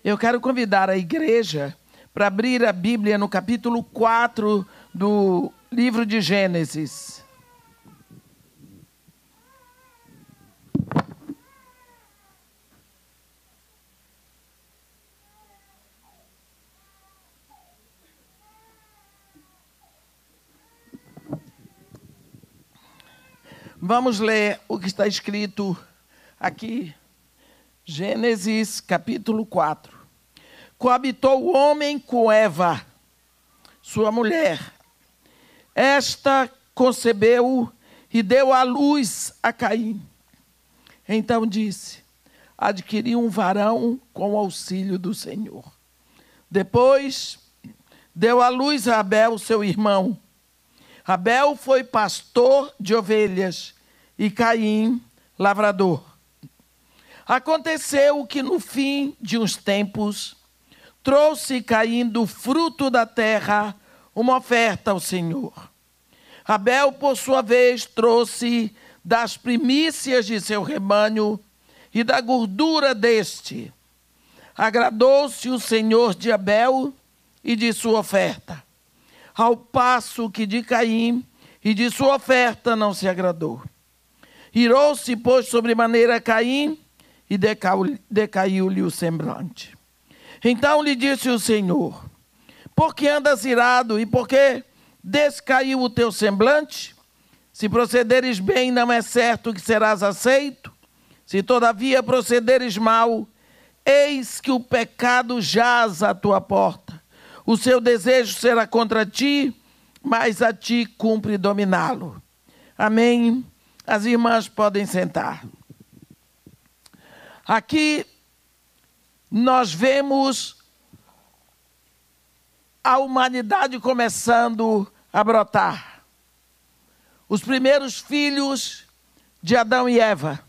Eu quero convidar a igreja para abrir a Bíblia no capítulo 4 do livro de Gênesis. Vamos ler o que está escrito aqui. Gênesis capítulo 4. Coabitou o homem com Eva, sua mulher. Esta concebeu e deu à luz a Caim. Então disse: adquiri um varão com o auxílio do Senhor. Depois deu à luz a Abel, seu irmão. Abel foi pastor de ovelhas e Caim, lavrador. Aconteceu que no fim de uns tempos, trouxe Caim do fruto da terra uma oferta ao Senhor. Abel, por sua vez, trouxe das primícias de seu rebanho e da gordura deste. Agradou-se o Senhor de Abel e de sua oferta, ao passo que de Caim e de sua oferta não se agradou. Irou-se, pois, sobremaneira Caim, e decaiu-lhe o semblante. Então lhe disse o Senhor: por que andas irado e por que descaiu o teu semblante? Se procederes bem, não é certo que serás aceito. Se todavia procederes mal, eis que o pecado jaz à tua porta. O seu desejo será contra ti, mas a ti cumpre dominá-lo. Amém? As irmãs podem sentar. Aqui nós vemos a humanidade começando a brotar. Os primeiros filhos de Adão e Eva.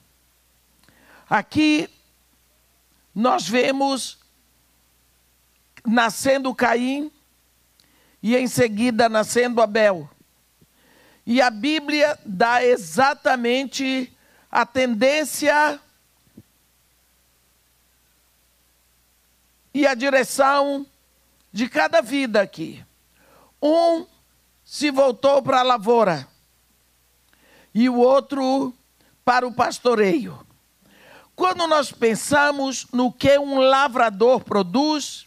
Aqui nós vemos nascendo Caim e em seguida nascendo Abel. E a Bíblia dá exatamente a tendência e a direção de cada vida aqui. Um se voltou para a lavoura e o outro para o pastoreio. Quando nós pensamos no que um lavrador produz,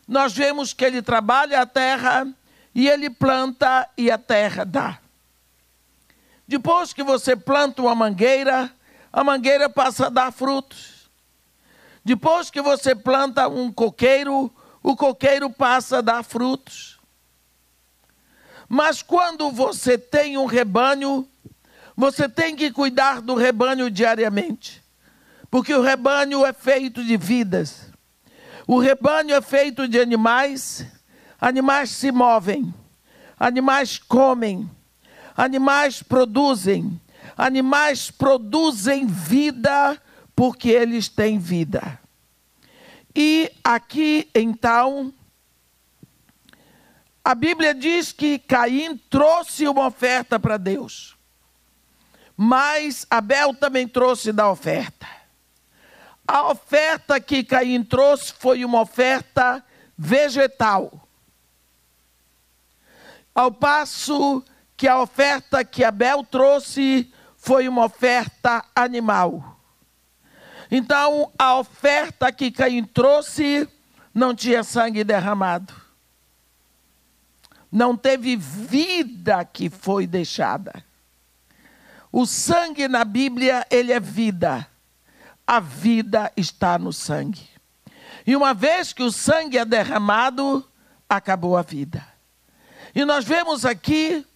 nós vemos que ele trabalha a terra e ele planta e a terra dá. Depois que você planta uma mangueira, a mangueira passa a dar frutos. Depois que você planta um coqueiro, o coqueiro passa a dar frutos. Mas quando você tem um rebanho, você tem que cuidar do rebanho diariamente. Porque o rebanho é feito de vidas. O rebanho é feito de animais. Animais se movem. Animais comem. Animais produzem. Animais produzem vida porque eles têm vida. E aqui, então, a Bíblia diz que Caim trouxe uma oferta para Deus. Mas Abel também trouxe da oferta. A oferta que Caim trouxe foi uma oferta vegetal. Ao passo que a oferta que Abel trouxe foi uma oferta animal. Então, a oferta que Caim trouxe não tinha sangue derramado. Não teve vida que foi deixada. O sangue na Bíblia, ele é vida. A vida está no sangue. E uma vez que o sangue é derramado, acabou a vida. E nós vemos aqui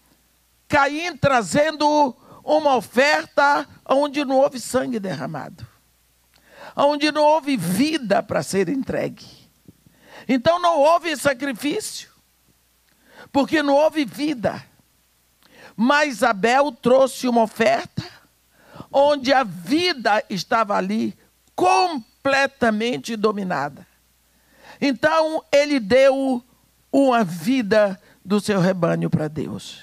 Caim trazendo uma oferta onde não houve sangue derramado. Onde não houve vida para ser entregue. Então não houve sacrifício, porque não houve vida. Mas Abel trouxe uma oferta, onde a vida estava ali, completamente dominada. Então ele deu uma vida do seu rebanho para Deus.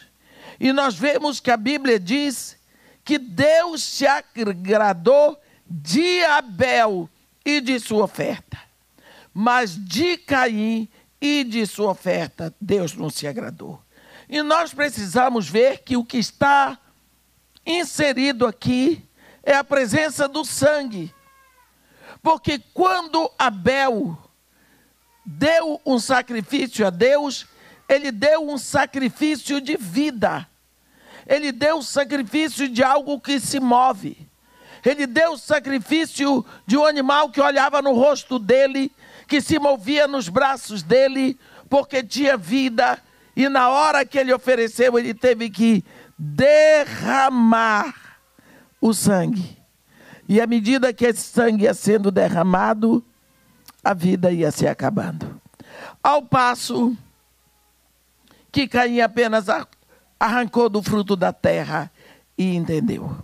E nós vemos que a Bíblia diz que Deus se agradou de Abel e de sua oferta. mas de Caim e de sua oferta Deus não se agradou. E nós precisamos ver que o que está inserido aqui é a presença do sangue. Porque quando Abel deu um sacrifício a Deus, ele deu um sacrifício de vida. Ele deu o sacrifício de algo que se move. Ele deu o sacrifício de um animal que olhava no rosto dele, que se movia nos braços dele, porque tinha vida. E na hora que ele ofereceu, ele teve que derramar o sangue. E à medida que esse sangue ia sendo derramado, a vida ia se acabando. Ao passo que Caim apenas arrancou do fruto da terra e entendeu.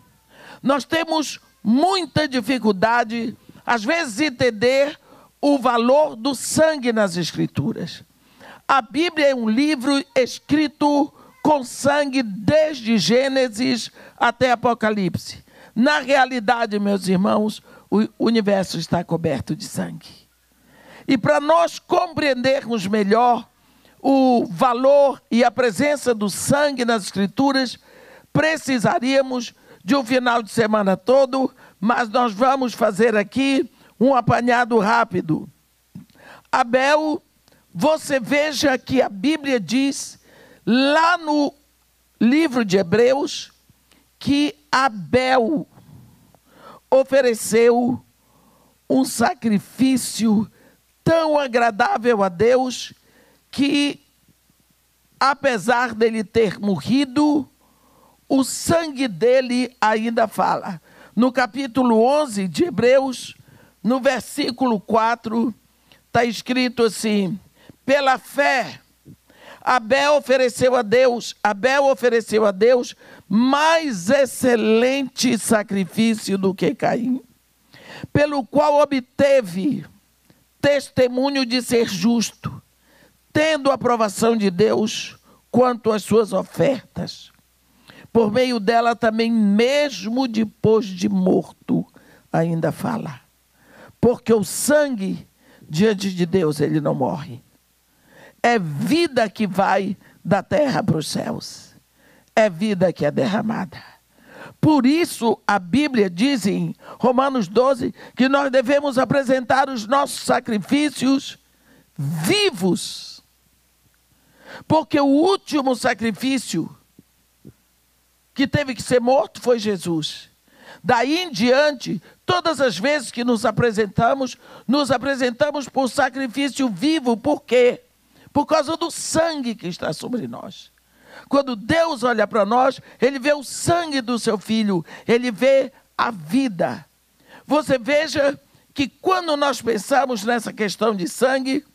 Nós temos muita dificuldade, às vezes, de entender o valor do sangue nas Escrituras. A Bíblia é um livro escrito com sangue desde Gênesis até Apocalipse. Na realidade, meus irmãos, o universo está coberto de sangue. E para nós compreendermos melhor o valor e a presença do sangue nas Escrituras, precisaríamos de um final de semana todo, mas nós vamos fazer aqui um apanhado rápido. Abel, você veja que a Bíblia diz, lá no livro de Hebreus, que Abel ofereceu um sacrifício tão agradável a Deus que, apesar dele ter morrido, o sangue dele ainda fala. No capítulo 11 de Hebreus, no versículo 4, está escrito assim: pela fé, Abel ofereceu a Deus mais excelente sacrifício do que Caim, pelo qual obteve testemunho de ser justo, tendo a aprovação de Deus quanto às suas ofertas. Por meio dela também, mesmo depois de morto, ainda fala. Porque o sangue, diante de Deus, ele não morre. É vida que vai da terra para os céus. É vida que é derramada. Por isso, a Bíblia diz em Romanos 12, que nós devemos apresentar os nossos sacrifícios vivos. Porque o último sacrifício que teve que ser morto foi Jesus. Daí em diante, todas as vezes que nos apresentamos por sacrifício vivo. Por quê? Por causa do sangue que está sobre nós. Quando Deus olha para nós, Ele vê o sangue do seu Filho, Ele vê a vida. Você veja que quando nós pensamos nessa questão de sangue,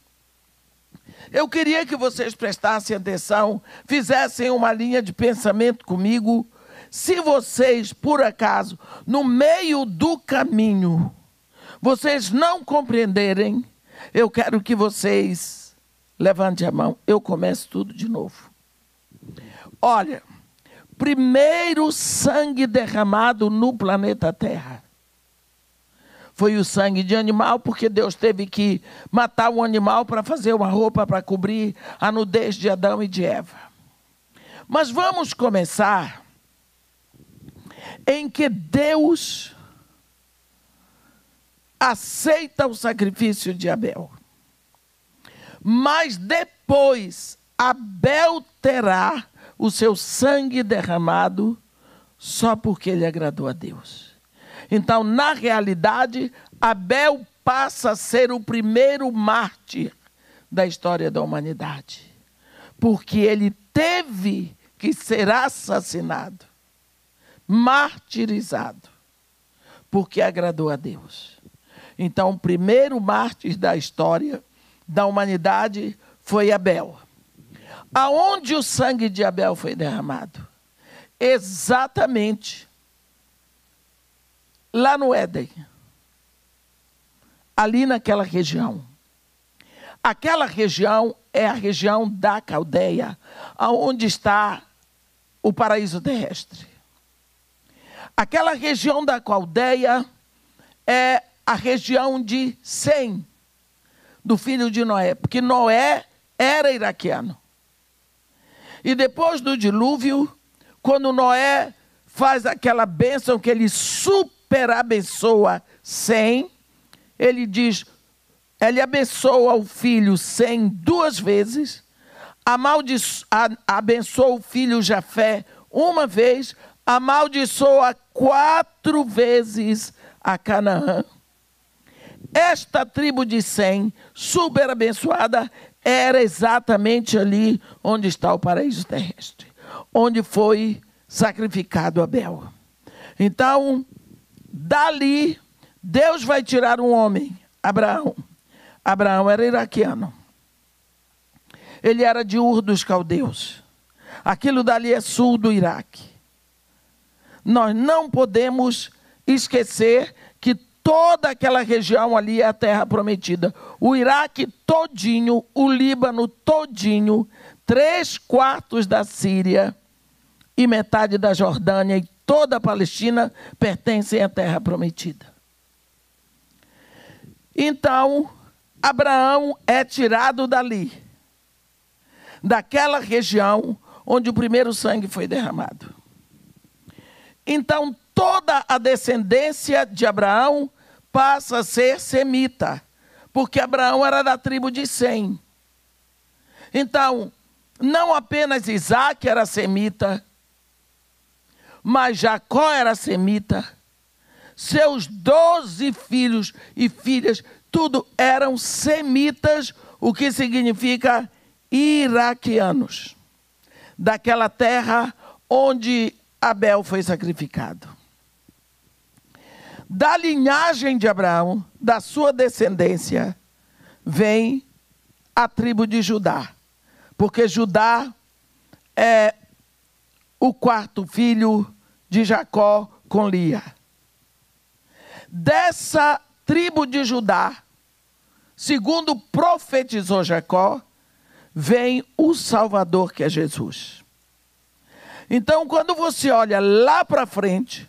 eu queria que vocês prestassem atenção, fizessem uma linha de pensamento comigo. Se vocês, por acaso, no meio do caminho, vocês não compreenderem, eu quero que vocês levantem a mão. Eu começo tudo de novo. Olha, primeiro sangue derramado no planeta Terra foi o sangue de animal, porque Deus teve que matar um animal para fazer uma roupa para cobrir a nudez de Adão e de Eva. Mas vamos começar em que Deus aceita o sacrifício de Abel. Mas depois Abel terá o seu sangue derramado só porque ele agradou a Deus. Então, na realidade, Abel passa a ser o primeiro mártir da história da humanidade. Porque ele teve que ser assassinado, martirizado, porque agradou a Deus. Então, o primeiro mártir da história da humanidade foi Abel. Aonde o sangue de Abel foi derramado? Exatamente lá no Éden, ali naquela região. Aquela região é a região da Caldeia, onde está o paraíso terrestre. Aquela região da Caldeia é a região de Sem. do filho de Noé, porque Noé era iraquiano. E depois do dilúvio, quando Noé faz aquela bênção que ele super abençoa Sem, ele diz, ele abençoa o filho Sem 2 vezes, abençoa o filho Jafé 1 vez, amaldiçoa 4 vezes a Canaã. Esta tribo de Sem, super abençoada, era exatamente ali onde está o paraíso terrestre, onde foi sacrificado Abel. Então, dali, Deus vai tirar um homem, Abraão. Abraão era iraquiano. Ele era de Ur dos Caldeus. Aquilo dali é sul do Iraque. Nós não podemos esquecer que toda aquela região ali é a terra prometida. O Iraque todinho, o Líbano todinho, 3/4 da Síria e metade da Jordânia e toda a Palestina pertencem à terra prometida. Então, Abraão é tirado dali, daquela região onde o primeiro sangue foi derramado. Então, toda a descendência de Abraão passa a ser semita, porque Abraão era da tribo de Sem. Então, não apenas Isaac era semita, mas Jacó era semita, seus 12 filhos e filhas, tudo eram semitas, o que significa iraquianos, daquela terra onde Abel foi sacrificado. Da linhagem de Abraão, da sua descendência, vem a tribo de Judá, porque Judá é o 4º filho de Jacó com Lia. Dessa tribo de Judá, segundo profetizou Jacó, vem o Salvador, que é Jesus. Então, quando você olha lá para frente,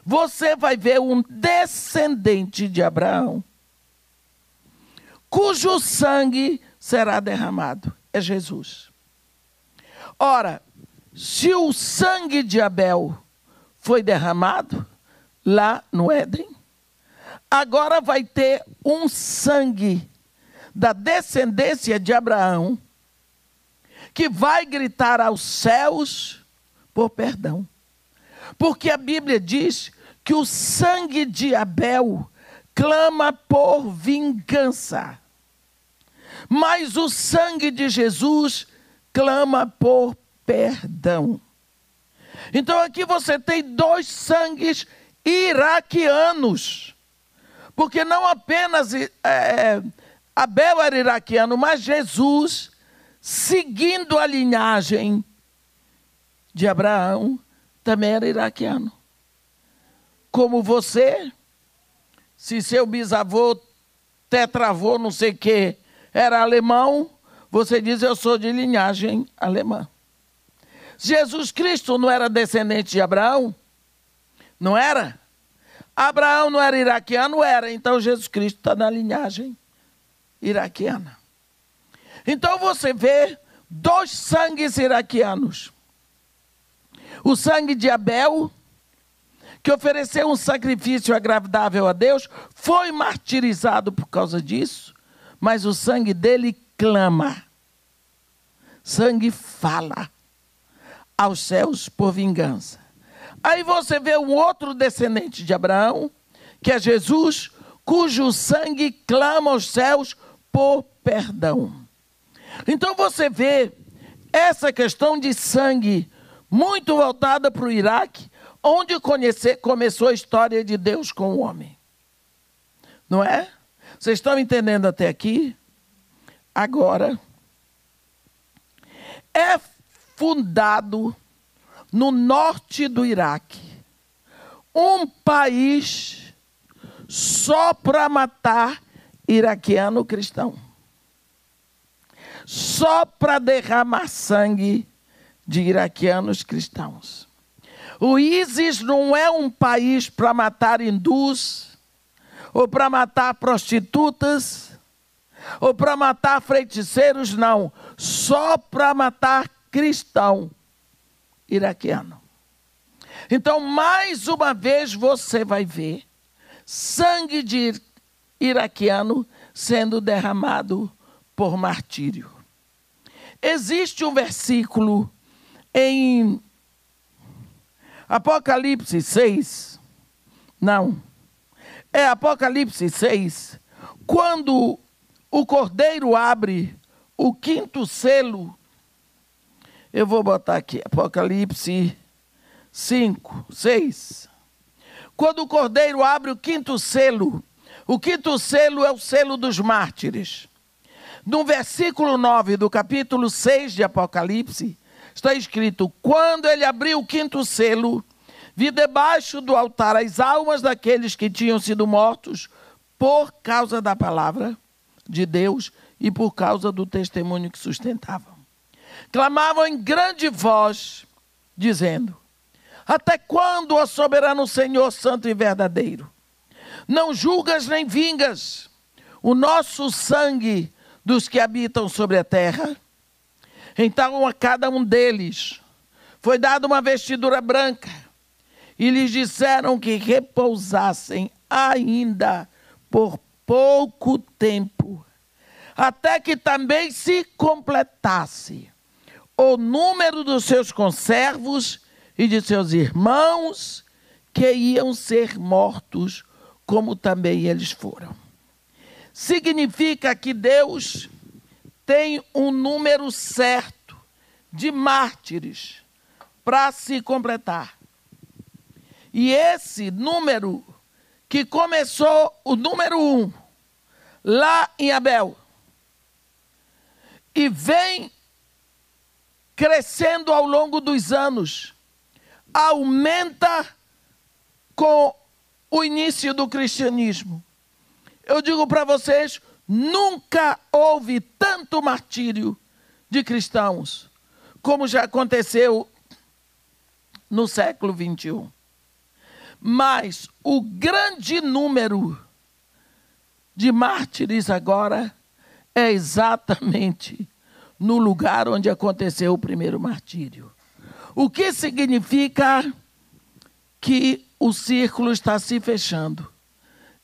você vai ver um descendente de Abraão, cujo sangue será derramado. É Jesus. Ora, se o sangue de Abel foi derramado lá no Éden, agora vai ter um sangue da descendência de Abraão que vai gritar aos céus por perdão. Porque a Bíblia diz que o sangue de Abel clama por vingança, mas o sangue de Jesus clama por perdão. Então aqui você tem 2 sangues iraquianos, porque não apenas Abel era iraquiano, mas Jesus, seguindo a linhagem de Abraão, também era iraquiano. Como você, se seu bisavô, tetravô, não sei o que, era alemão, você diz, eu sou de linhagem alemã. Jesus Cristo não era descendente de Abraão? Não era? Abraão não era iraquiano? Era. Então Jesus Cristo está na linhagem iraquiana. Então você vê 2 sangues iraquianos. O sangue de Abel, que ofereceu um sacrifício agradável a Deus, foi martirizado por causa disso, mas o sangue dele clama. Sangue fala aos céus por vingança. Aí você vê um outro descendente de Abraão, que é Jesus, cujo sangue clama aos céus por perdão. Então você vê essa questão de sangue muito voltada para o Iraque, onde começou a história de Deus com o homem. Não é? Vocês estão entendendo até aqui? Agora, é fundado no norte do Iraque um país só para matar iraquiano cristão. Só para derramar sangue de iraquianos cristãos. O ISIS não é um país para matar hindus ou para matar prostitutas. ou para matar feiticeiros, não. Só para matar cristão iraquiano. Então, mais uma vez, você vai ver sangue de iraquiano sendo derramado por martírio. Existe um versículo em Apocalipse 6, não, é Apocalipse 6, quando o Cordeiro abre o 5º selo. Eu vou botar aqui, Apocalipse 5, 6. Quando o Cordeiro abre o 5º selo, o 5º selo é o selo dos mártires. No versículo 9 do capítulo 6 de Apocalipse, está escrito: quando ele abriu o 5º selo, vi debaixo do altar as almas daqueles que tinham sido mortos por causa da palavra de Deus e por causa do testemunho que sustentavam. Clamavam em grande voz, dizendo: até quando, ó soberano Senhor Santo e verdadeiro, não julgas nem vingas o nosso sangue dos que habitam sobre a terra? Então a cada um deles foi dada uma vestidura branca, e lhes disseram que repousassem ainda por pouco tempo, até que também se completasse o número dos seus conservos e de seus irmãos, que iam ser mortos, como também eles foram. Significa que Deus tem um número certo de mártires para se completar. E esse número, que começou o número 1, lá em Abel, e vem crescendo ao longo dos anos, aumenta com o início do cristianismo. Eu digo para vocês, nunca houve tanto martírio de cristãos como já aconteceu no século 21. Mas o grande número de mártires agora é exatamente no lugar onde aconteceu o primeiro martírio. O que significa que o círculo está se fechando.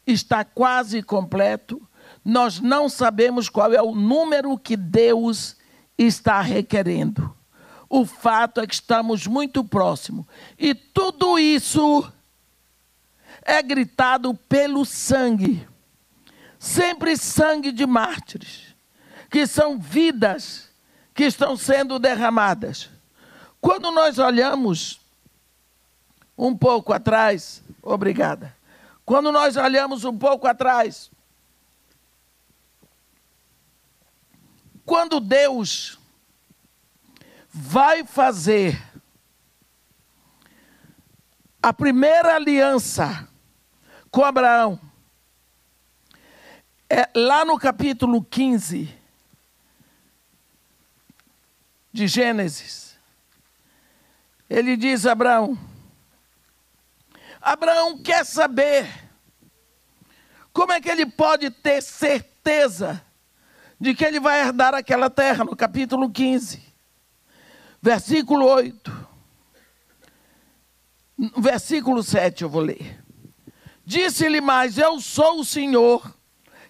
Está quase completo. Nós não sabemos qual é o número que Deus está requerendo. O fato é que estamos muito próximos. E tudo isso é gritado pelo sangue. Sempre sangue de mártires, que são vidas que estão sendo derramadas. Quando nós olhamos um pouco atrás, obrigada. Quando nós olhamos um pouco atrás, quando Deus vai fazer a primeira aliança com Abraão, lá no capítulo 15 de Gênesis, ele diz a Abraão: Abraão quer saber como é que ele pode ter certeza de que ele vai herdar aquela terra, no capítulo 15, versículo 8. Versículo 7 eu vou ler. Disse-lhe mais: eu sou o Senhor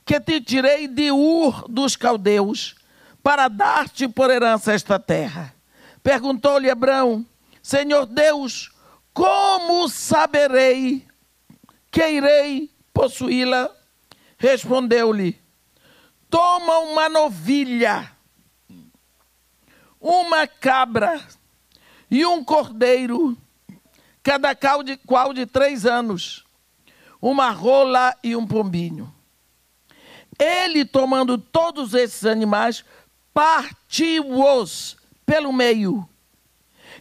que te tirei de Ur dos caldeus para dar-te por herança esta terra. Perguntou-lhe Abraão: Senhor Deus, como saberei que irei possuí-la? Respondeu-lhe: toma uma novilha, uma cabra e um cordeiro, cada qual de 3 anos, uma rola e um pombinho. Ele, tomando todos esses animais, partiu-os pelo meio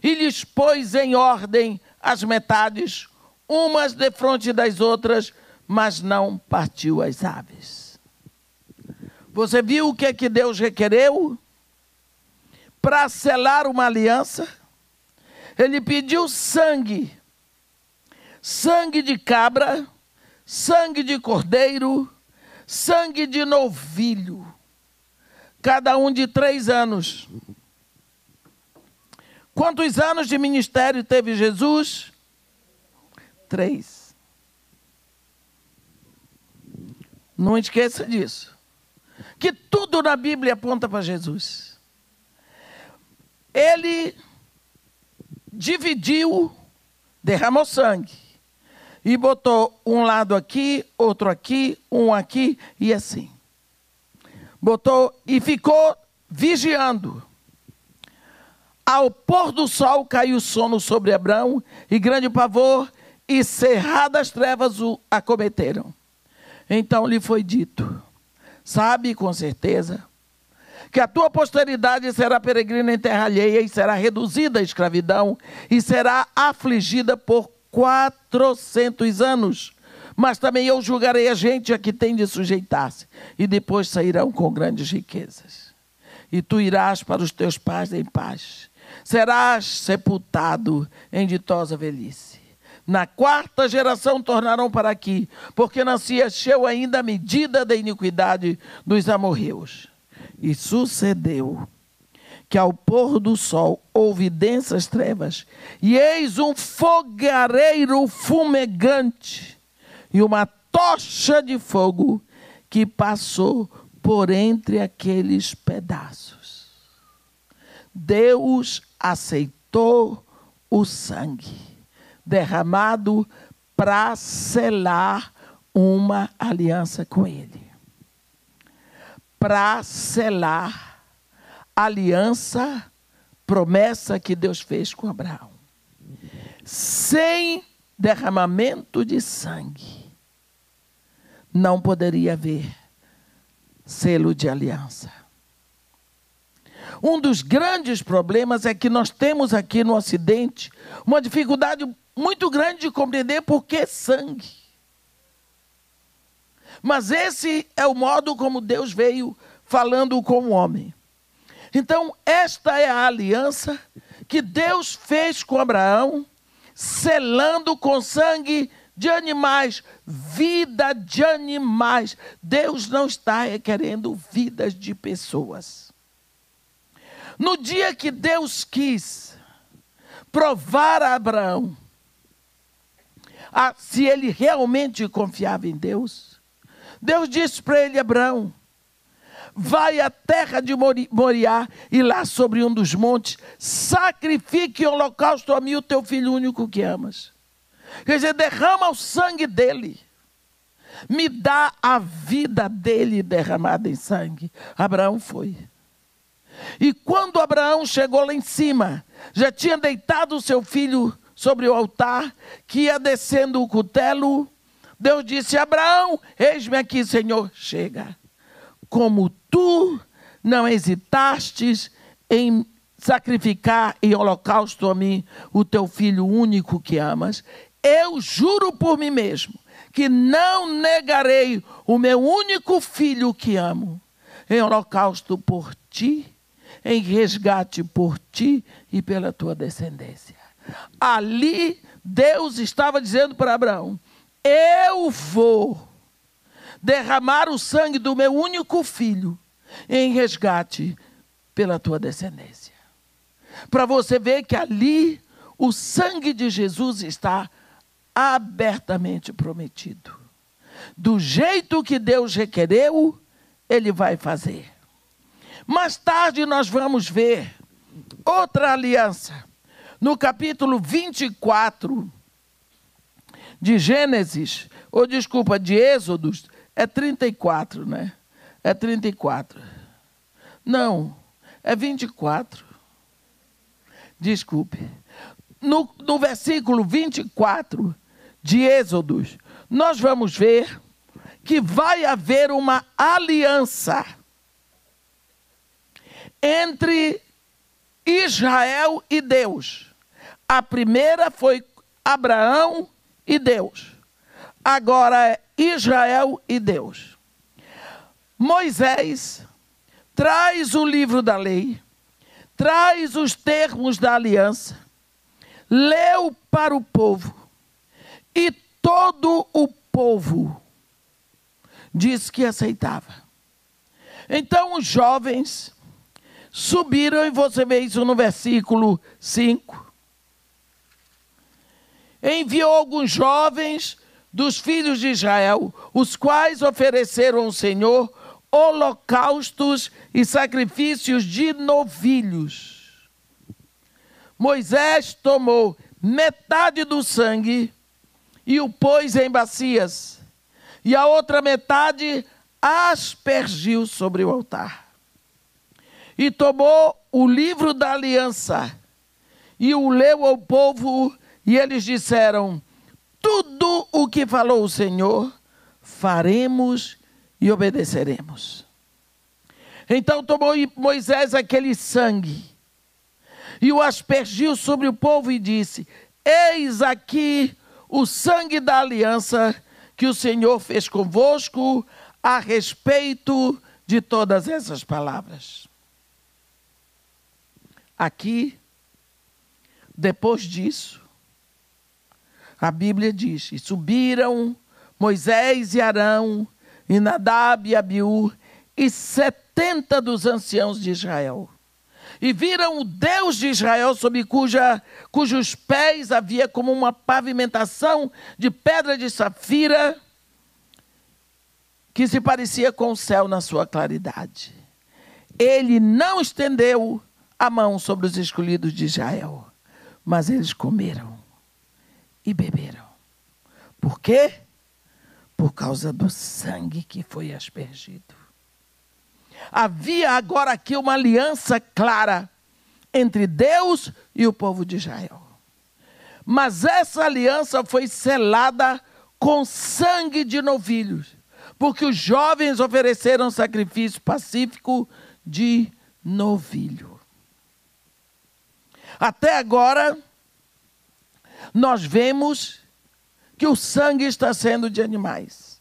e lhes pôs em ordem as metades, umas defronte das outras, mas não partiu as aves. Você viu o que é que Deus requereu? Para selar uma aliança, ele pediu sangue. Sangue de cabra, sangue de cordeiro, sangue de novilho. cada um de 3 anos. Quantos anos de ministério teve Jesus? 3. Não esqueça disso. Que tudo na Bíblia aponta para Jesus. Ele dividiu, derramou sangue. E botou um lado aqui, outro aqui, um aqui e assim. Botou e ficou vigiando. Ao pôr do sol caiu sono sobre Abrão, e grande pavor e cerradas trevas o acometeram. Então lhe foi dito: sabe com certeza que a tua posteridade será peregrina em terra alheia e será reduzida à escravidão e será afligida por 400 anos. Mas também eu julgarei a gente a que tem de sujeitar-se, e depois sairão com grandes riquezas. E tu irás para os teus pais em paz. Serás sepultado em ditosa velhice. Na 4ª geração tornarão para aqui, porque não se encheu ainda a medida da iniquidade dos amorreus. E sucedeu que ao pôr do sol houve densas trevas, e eis um fogareiro fumegante, e uma tocha de fogo que passou por entre aqueles pedaços. Deus aceitou o sangue derramado para selar uma aliança com ele. Para selar a aliança, promessa que Deus fez com Abraão. Sem derramamento de sangue, não poderia haver selo de aliança. Um dos grandes problemas é que nós temos aqui no Ocidente uma dificuldade muito grande de compreender por que sangue. Mas esse é o modo como Deus veio falando com o homem. Então, esta é a aliança que Deus fez com Abraão, selando com sangue de animais, vida de animais. Deus não está requerendo vidas de pessoas. No dia que Deus quis provar a Abraão se ele realmente confiava em Deus, Deus disse para ele: Abraão, vai à terra de Moriá e lá sobre um dos montes, sacrifique em holocausto a mim o teu filho único que amas. Quer dizer, derrama o sangue dele. Me dá a vida dele derramada em sangue. Abraão foi. E quando Abraão chegou lá em cima, já tinha deitado o seu filho sobre o altar, que ia descendo o cutelo. Deus disse: Abraão, eis-me aqui, Senhor, chega. Como tu não hesitastes em sacrificar em holocausto a mim o teu filho único que amas, eu juro por mim mesmo que não negarei o meu único filho que amo em holocausto por ti, em resgate por ti e pela tua descendência. Ali Deus estava dizendo para Abraão: eu vou derramar o sangue do meu único filho em resgate pela tua descendência. Para você ver que ali o sangue de Jesus está abertamente prometido. Do jeito que Deus requereu, ele vai fazer. Mais tarde nós vamos ver outra aliança. No capítulo 24 de Gênesis, de Êxodos, é 34, né? É 34. Não, é 24. Desculpe. No versículo 24 de Êxodos, nós vamos ver que vai haver uma aliança entre Israel e Deus. A primeira foi Abraão e Deus. Agora é Israel e Deus. Moisés traz o livro da lei, traz os termos da aliança, leu para o povo, e todo o povo disse que aceitava. Então os jovens subiram, e você vê isso no versículo 5. Enviou alguns jovens dos filhos de Israel, os quais ofereceram ao Senhor holocaustos e sacrifícios de novilhos. Moisés tomou metade do sangue e o pôs em bacias, e a outra metade aspergiu sobre o altar. E tomou o livro da aliança e o leu ao povo, e eles disseram: tudo o que falou o Senhor, faremos e obedeceremos. Então tomou Moisés aquele sangue e o aspergiu sobre o povo e disse: eis aqui o sangue da aliança que o Senhor fez convosco a respeito de todas essas palavras. Aqui, depois disso, a Bíblia diz: e subiram Moisés e Arão, e Nadab e Abiú, e 70 dos anciãos de Israel. E viram o Deus de Israel, sobre cujos pés havia como uma pavimentação de pedra de safira, que se parecia com o céu na sua claridade. Ele não estendeu a mão sobre os escolhidos de Israel, mas eles comeram e beberam. Por quê? Por causa do sangue que foi aspergido. Havia agora aqui uma aliança clara entre Deus e o povo de Israel. Mas essa aliança foi selada com sangue de novilhos, porque os jovens ofereceram sacrifício pacífico de novilho. Até agora, nós vemos que o sangue está sendo de animais.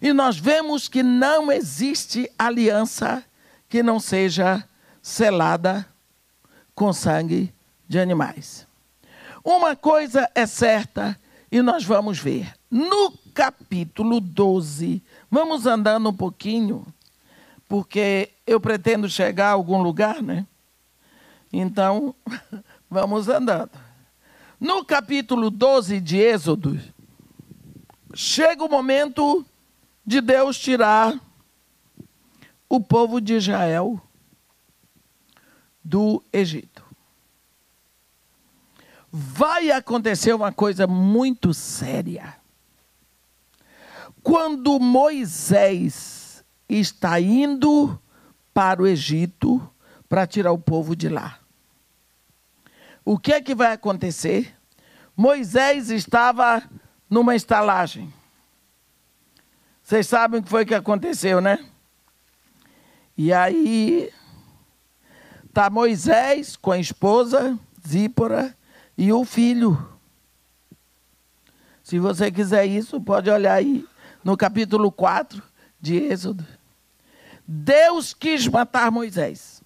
E nós vemos que não existe aliança que não seja selada com sangue de animais. Uma coisa é certa, e nós vamos ver. No capítulo 12, vamos andando um pouquinho, porque eu pretendo chegar a algum lugar, né? Então, vamos andando. No capítulo 12 de Êxodo, chega o momento de Deus tirar o povo de Israel do Egito. Vai acontecer uma coisa muito séria. Quando Moisés está indo para o Egito para tirar o povo de lá, o que é que vai acontecer? Moisés estava numa estalagem. Vocês sabem o que foi que aconteceu, né? E aí, está Moisés com a esposa, Zípora, e o filho. Se você quiser isso, pode olhar aí no capítulo 4 de Êxodo. Deus quis matar Moisés.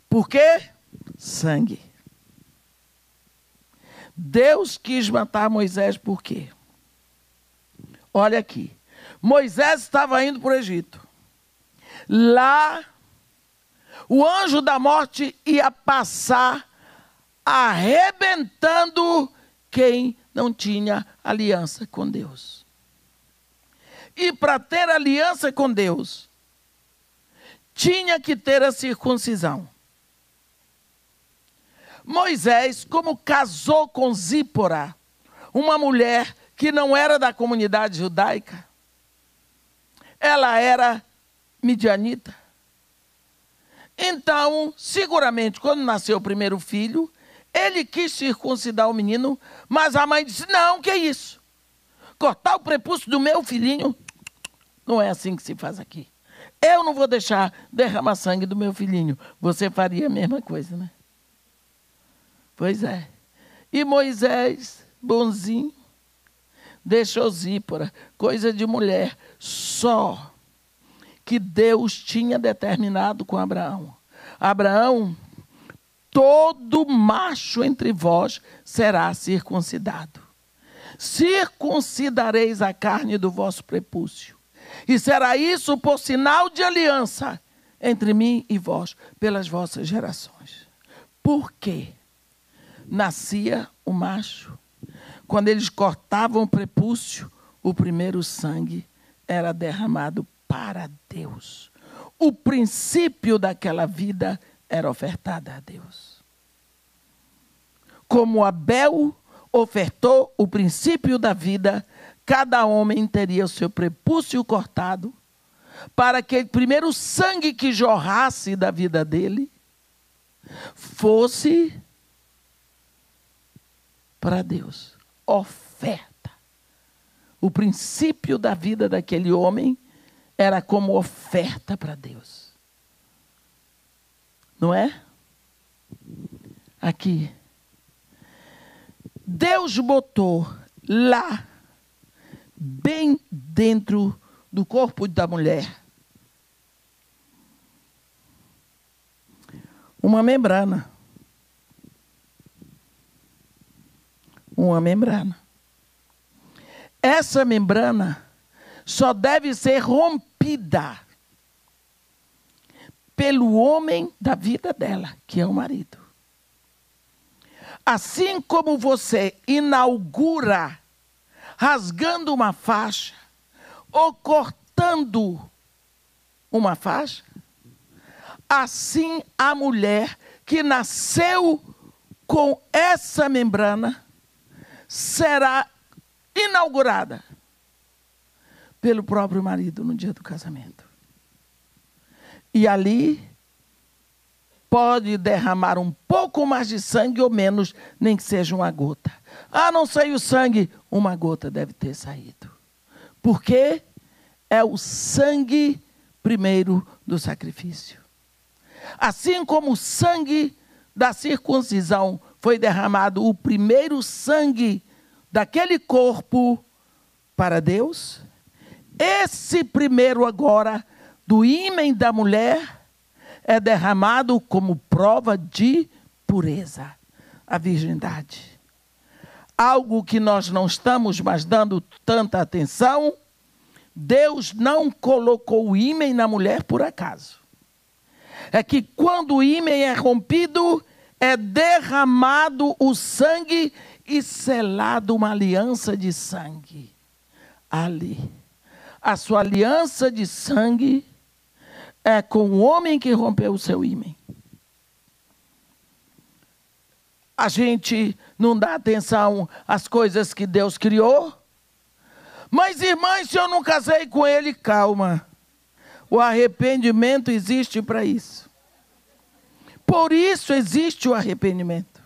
Por quê? Sangue. Deus quis matar Moisés por quê? Olha aqui. Moisés estava indo para o Egito. Lá, o anjo da morte ia passar arrebentando quem não tinha aliança com Deus. E para ter aliança com Deus, tinha que ter a circuncisão. Moisés, como casou com Zípora, uma mulher que não era da comunidade judaica, ela era midianita. Então, seguramente, quando nasceu o primeiro filho, ele quis circuncidar o menino, mas a mãe disse: não, que é isso? Cortar o prepúcio do meu filhinho? Não é assim que se faz aqui. Eu não vou deixar derramar sangue do meu filhinho. Você faria a mesma coisa, né? Pois é. E Moisés, bonzinho, deixou Zípora, coisa de mulher, só que Deus tinha determinado com Abraão. Abraão, todo macho entre vós será circuncidado. Circuncidareis a carne do vosso prepúcio. E será isso por sinal de aliança entre mim e vós, pelas vossas gerações. Por quê? Nascia o macho. Quando eles cortavam o prepúcio, o primeiro sangue era derramado para Deus. O princípio daquela vida era ofertado a Deus. Como Abel ofertou o princípio da vida, cada homem teria o seu prepúcio cortado, para que o primeiro sangue que jorrasse da vida dele fosse para Deus. Oferta. O princípio da vida daquele homem era como oferta para Deus. Não é? Aqui. Deus botou lá, bem dentro do corpo da mulher, uma membrana. Uma membrana. Essa membrana só deve ser rompida pelo homem da vida dela, que é o marido. Assim como você inaugura rasgando uma faixa ou cortando uma faixa, assim a mulher que nasceu com essa membrana será inaugurada pelo próprio marido no dia do casamento. E ali pode derramar um pouco mais de sangue ou menos, nem que seja uma gota. Ah, não saiu sangue, uma gota deve ter saído. Porque é o sangue primeiro do sacrifício. Assim como o sangue da circuncisão foi derramado, o primeiro sangue daquele corpo para Deus, esse primeiro agora do ímen da mulher é derramado como prova de pureza, a virgindade. Algo que nós não estamos mais dando tanta atenção. Deus não colocou o ímen na mulher por acaso. É que quando o ímen é rompido, é derramado o sangue e selado uma aliança de sangue. Ali. A sua aliança de sangue é com o homem que rompeu o seu ímen. A gente não dá atenção às coisas que Deus criou. Mas, irmãs, se eu não casei com ele, calma. O arrependimento existe para isso. Por isso existe o arrependimento.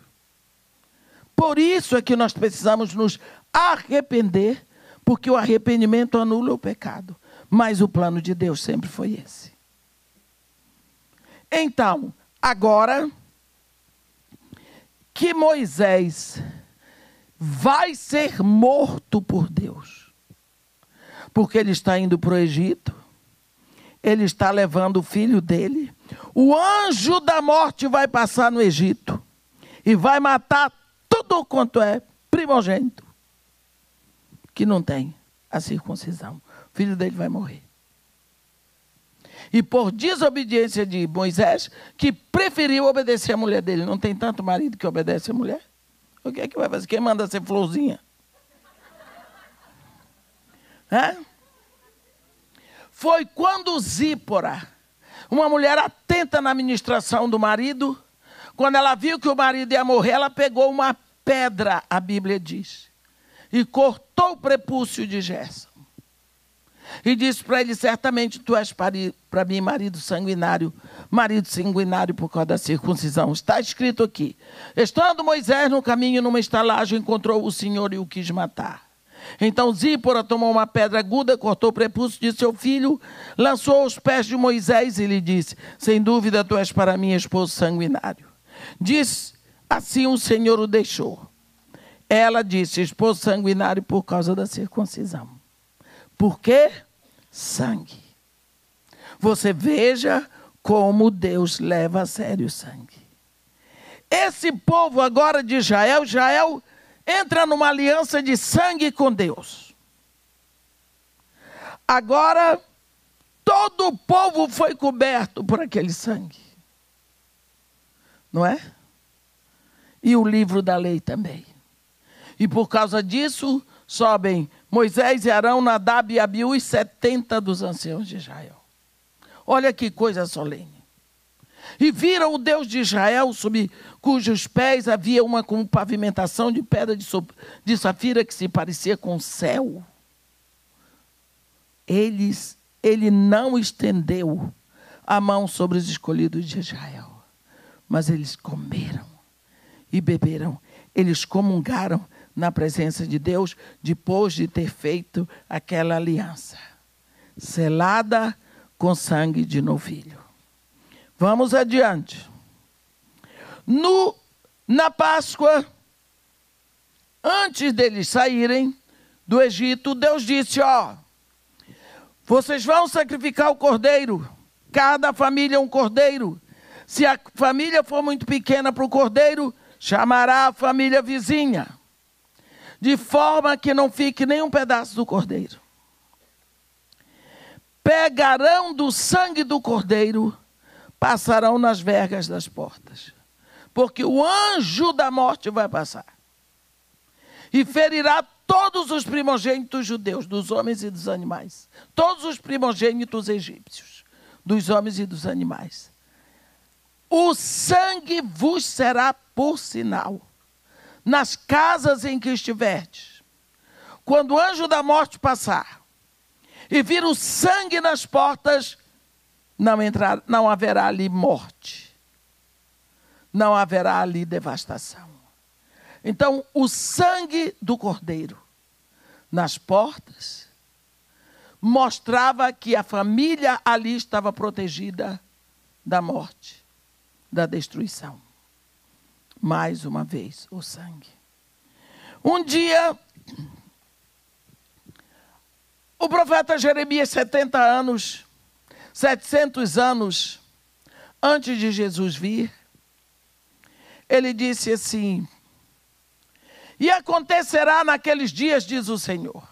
Por isso é que nós precisamos nos arrepender, porque o arrependimento anula o pecado. Mas o plano de Deus sempre foi esse. Então, agora que Moisés vai ser morto por Deus, porque ele está indo para o Egito, ele está levando o filho dele, o anjo da morte vai passar no Egito e vai matar tudo quanto é primogênito que não tem a circuncisão. O filho dele vai morrer. E por desobediência de Moisés, que preferiu obedecer a mulher dele. Não tem tanto marido que obedece a mulher? O que é que vai fazer? Quem manda ser florzinha? Foi quando Zípora, uma mulher atenta na administração do marido, quando ela viu que o marido ia morrer, ela pegou uma pedra, a Bíblia diz, e cortou o prepúcio de Gerson. E disse para ele, certamente tu és para mim marido sanguinário por causa da circuncisão. Está escrito aqui, estando Moisés no caminho numa estalagem, encontrou o Senhor e o quis matar. Então Zípora tomou uma pedra aguda, cortou o prepúcio de seu filho, lançou aos pés de Moisés e lhe disse, sem dúvida tu és para mim esposo sanguinário. Diz, assim o Senhor o deixou. Ela disse, esposo sanguinário por causa da circuncisão. Por quê? Sangue. Você veja como Deus leva a sério o sangue. Esse povo agora de Israel entra numa aliança de sangue com Deus. Agora, todo o povo foi coberto por aquele sangue. Não é? E o livro da lei também. E por causa disso, sobem Moisés e Arão, Nadab e Abiú e 70 dos anciãos de Israel. Olha que coisa solene. E viram o Deus de Israel, sob cujos pés havia uma como pavimentação de pedra de safira que se parecia com o céu. Ele não estendeu a mão sobre os escolhidos de Israel, mas eles comeram e beberam. Eles comungaram na presença de Deus depois de ter feito aquela aliança, selada com sangue de novilho. Vamos adiante. Na Páscoa, antes deles saírem do Egito, Deus disse, vocês vão sacrificar o cordeiro, cada família um cordeiro. Se a família for muito pequena para o cordeiro, chamará a família vizinha, de forma que não fique nenhum pedaço do cordeiro. Pegarão do sangue do cordeiro, passarão nas vergas das portas, porque o anjo da morte vai passar e ferirá todos os primogênitos judeus, dos homens e dos animais, todos os primogênitos egípcios, dos homens e dos animais. O sangue vos será por sinal nas casas em que estiverdes. Quando o anjo da morte passar e vir o sangue nas portas, não haverá ali morte, não haverá ali devastação. Então, o sangue do cordeiro nas portas mostrava que a família ali estava protegida da morte, da destruição. Mais uma vez, o sangue. Um dia, o profeta Jeremias, 700 anos antes de Jesus vir, ele disse assim: e acontecerá naqueles dias, diz o Senhor,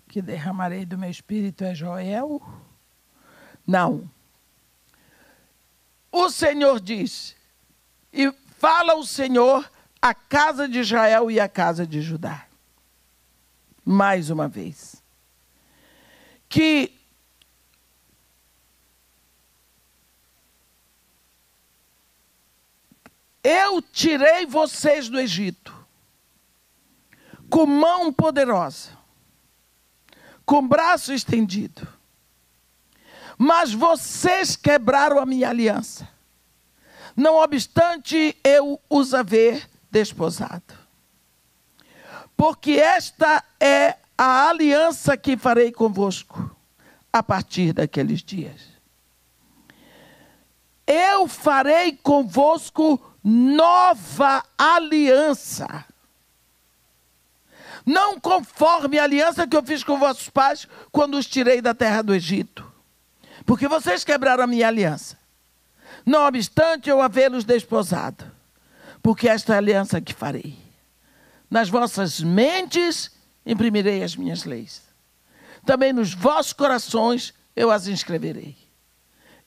que derramarei do meu espírito. É Joel? Não. O Senhor diz, e fala o Senhor à casa de Israel e à casa de Judá, mais uma vez, que eu tirei vocês do Egito com mão poderosa, com braço estendido, mas vocês quebraram a minha aliança, não obstante eu os haver desposado. Porque esta é a aliança que farei convosco a partir daqueles dias. Eu farei convosco nova aliança, não conforme a aliança que eu fiz com vossos pais quando os tirei da terra do Egito, porque vocês quebraram a minha aliança, não obstante eu havê-los desposado. Porque esta é a aliança que farei. Nas vossas mentes imprimirei as minhas leis, também nos vossos corações eu as inscreverei.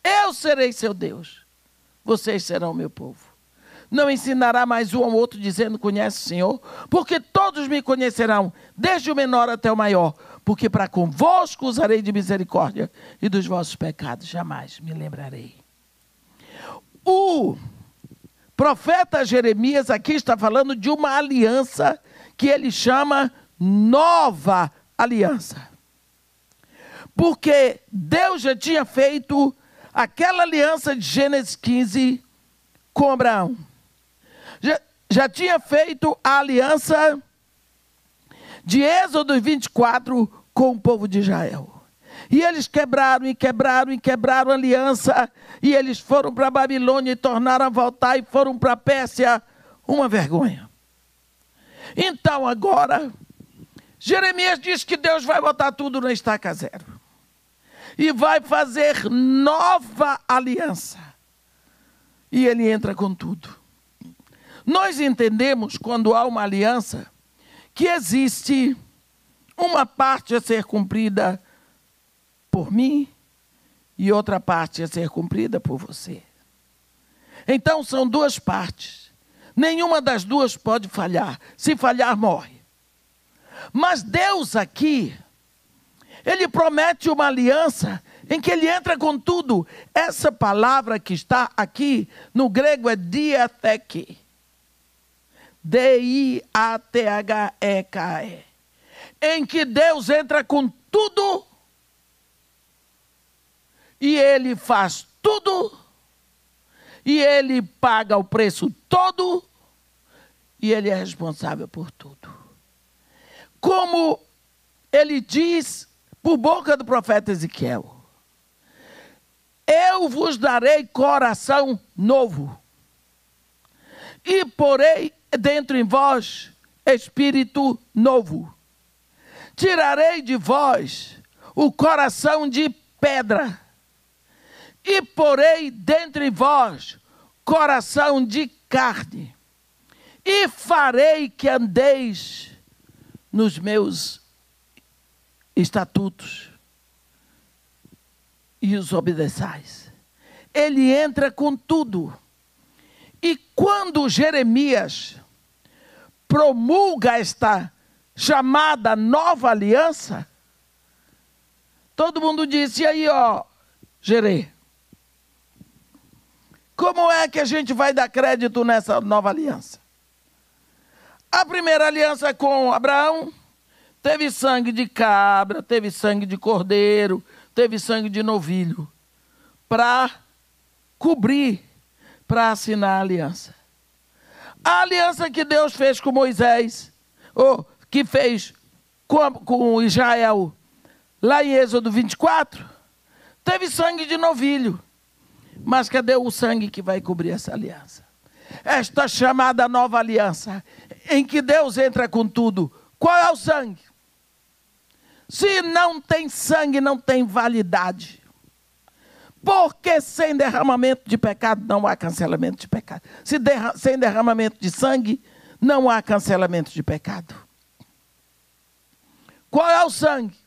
Eu serei seu Deus, vocês serão meu povo. Não ensinará mais um ao outro dizendo: conhece o Senhor, porque todos me conhecerão, desde o menor até o maior, porque para convosco usarei de misericórdia, e dos vossos pecados jamais me lembrarei. O profeta Jeremias aqui está falando de uma aliança que ele chama nova aliança. Porque Deus já tinha feito aquela aliança de Gênesis 15 com Abraão. Já tinha feito a aliança de Êxodo 24 com o povo de Israel. E eles quebraram a aliança, e eles foram para a Babilônia e tornaram a voltar, e foram para a Pérsia, uma vergonha. Então agora, Jeremias diz que Deus vai botar tudo na estaca zero, e vai fazer nova aliança, e ele entra com tudo. Nós entendemos, quando há uma aliança, que existe uma parte a ser cumprida por mim e outra parte a ser cumprida por você. Então são duas partes. Nenhuma das duas pode falhar. Se falhar, morre. Mas Deus aqui, Ele promete uma aliança em que Ele entra com tudo. Essa palavra que está aqui no grego é diatheke. D-I-A-T-H-E-K-E. Em que Deus entra com tudo e Ele faz tudo e Ele paga o preço todo e Ele é responsável por tudo. Como Ele diz por boca do profeta Ezequiel: eu vos darei coração novo e porei dentro em vós espírito novo. Tirarei de vós o coração de pedra e porei dentro em vós coração de carne, e farei que andeis nos meus estatutos e os obedeçais. Ele entra com tudo. E quando Jeremias promulga esta chamada nova aliança, todo mundo disse: e aí, Jerê, como é que a gente vai dar crédito nessa nova aliança? A primeira aliança com Abraão teve sangue de cabra, teve sangue de cordeiro, teve sangue de novilho, para cobrir, para assinar a aliança. A aliança que Deus fez com Moisés, ou que fez com Israel, lá em Êxodo 24, teve sangue de novilho. Mas cadê o sangue que vai cobrir essa aliança? Esta chamada nova aliança, em que Deus entra com tudo. Qual é o sangue? Se não tem sangue, não tem validade. Porque sem derramamento de pecado, não há cancelamento de pecado. Sem derramamento de sangue, não há cancelamento de pecado. Qual é o sangue?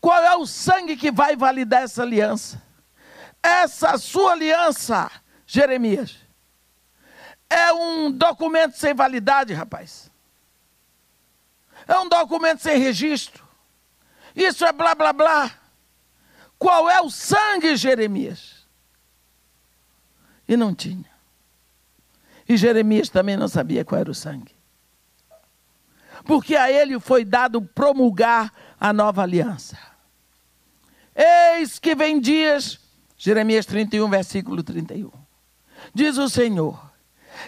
Qual é o sangue que vai validar essa aliança? Essa sua aliança, Jeremias, é um documento sem validade, rapaz. É um documento sem registro. Isso é blá, blá, blá. Qual é o sangue, Jeremias? E não tinha. E Jeremias também não sabia qual era o sangue. Porque a ele foi dado promulgar a nova aliança. Eis que vem dias, Jeremias 31, versículo 31. Diz o Senhor: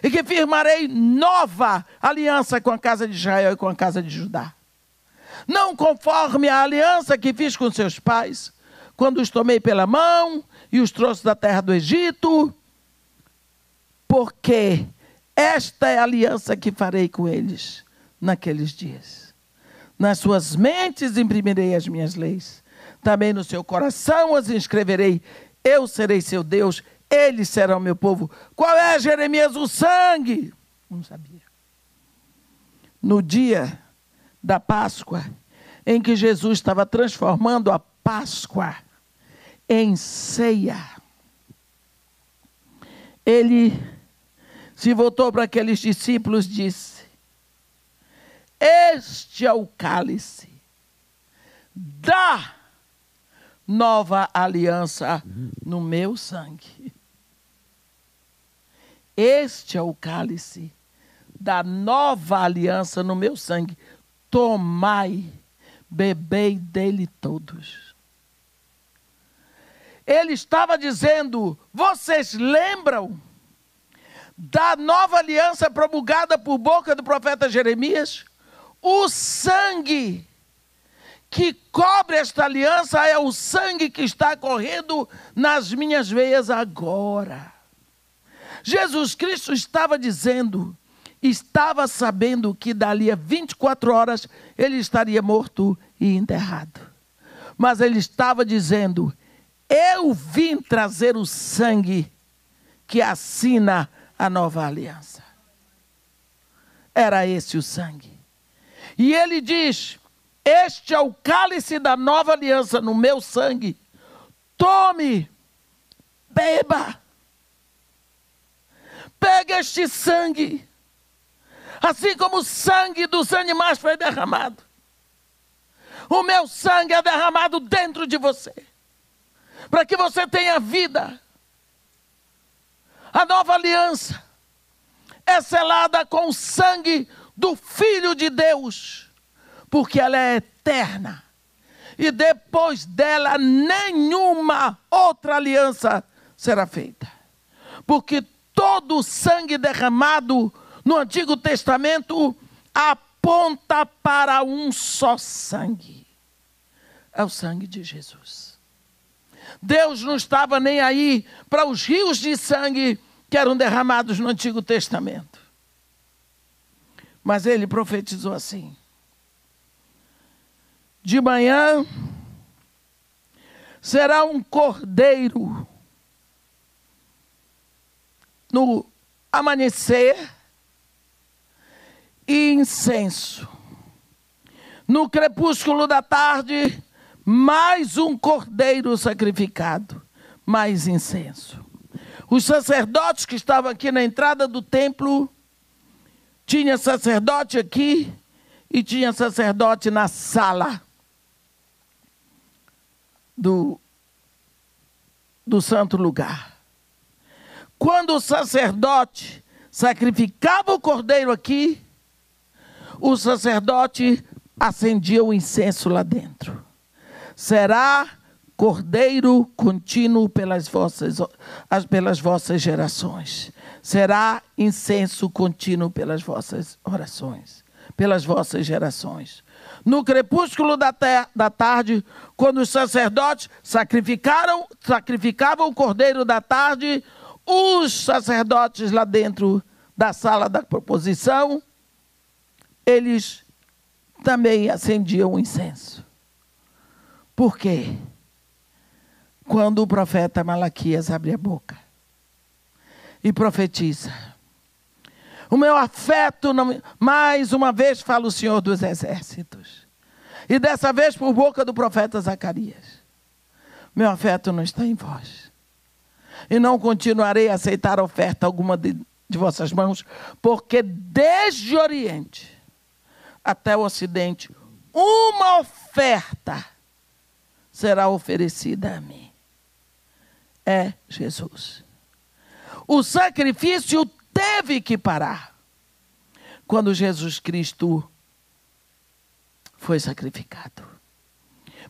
e que firmarei nova aliança com a casa de Israel e com a casa de Judá. Não conforme a aliança que fiz com seus pais, quando os tomei pela mão e os trouxe da terra do Egito, porque esta é a aliança que farei com eles naqueles dias. Nas suas mentes imprimirei as minhas leis, também no seu coração as inscreverei. Eu serei seu Deus, eles serão meu povo. Qual é, Jeremias, o sangue? Não sabia. No dia da Páscoa, em que Jesus estava transformando a Páscoa em ceia, ele se voltou para aqueles discípulos e disse: este é o cálice da nova aliança no meu sangue. Este é o cálice da nova aliança no meu sangue. Tomai, bebei dele todos. Ele estava dizendo: vocês lembram da nova aliança promulgada por boca do profeta Jeremias? O sangue que cobre esta aliança é o sangue que está correndo nas minhas veias agora. Jesus Cristo estava dizendo, estava sabendo que dali a 24 horas ele estaria morto e enterrado. Mas ele estava dizendo: eu vim trazer o sangue que assina a nova aliança. era esse o sangue. E ele diz: este é o cálice da nova aliança no meu sangue. Tome, beba. Pega este sangue, assim como o sangue dos animais foi derramado. O meu sangue é derramado dentro de você, para que você tenha vida. A nova aliança é selada com o sangue do Filho de Deus, porque ela é eterna. E depois dela, nenhuma outra aliança será feita. Porque todo o sangue derramado no Antigo Testamento aponta para um só sangue. É o sangue de Jesus. Deus não estava nem aí para os rios de sangue que eram derramados no Antigo Testamento. Mas ele profetizou assim: de manhã será um cordeiro no amanhecer e incenso. No crepúsculo da tarde, mais um cordeiro sacrificado, mais incenso. Os sacerdotes que estavam aqui na entrada do templo, tinha sacerdote aqui e tinha sacerdote na sala do santo lugar. Quando o sacerdote sacrificava o cordeiro aqui, o sacerdote acendia o incenso lá dentro. Será cordeiro contínuo pelas vossas gerações. Será incenso contínuo pelas vossas orações, pelas vossas gerações. No crepúsculo da tarde, quando os sacerdotes sacrificavam o cordeiro da tarde, os sacerdotes lá dentro da sala da proposição, eles também acendiam o incenso. Por quê? Quando o profeta Malaquias abre a boca e profetiza: o meu afeto, mais uma vez fala o Senhor dos Exércitos, e dessa vez por boca do profeta Zacarias: meu afeto não está em vós, e não continuarei a aceitar oferta alguma de vossas mãos, porque desde o Oriente até o Ocidente, uma oferta será oferecida a mim. É Jesus. O sacrifício teve que parar quando Jesus Cristo foi sacrificado.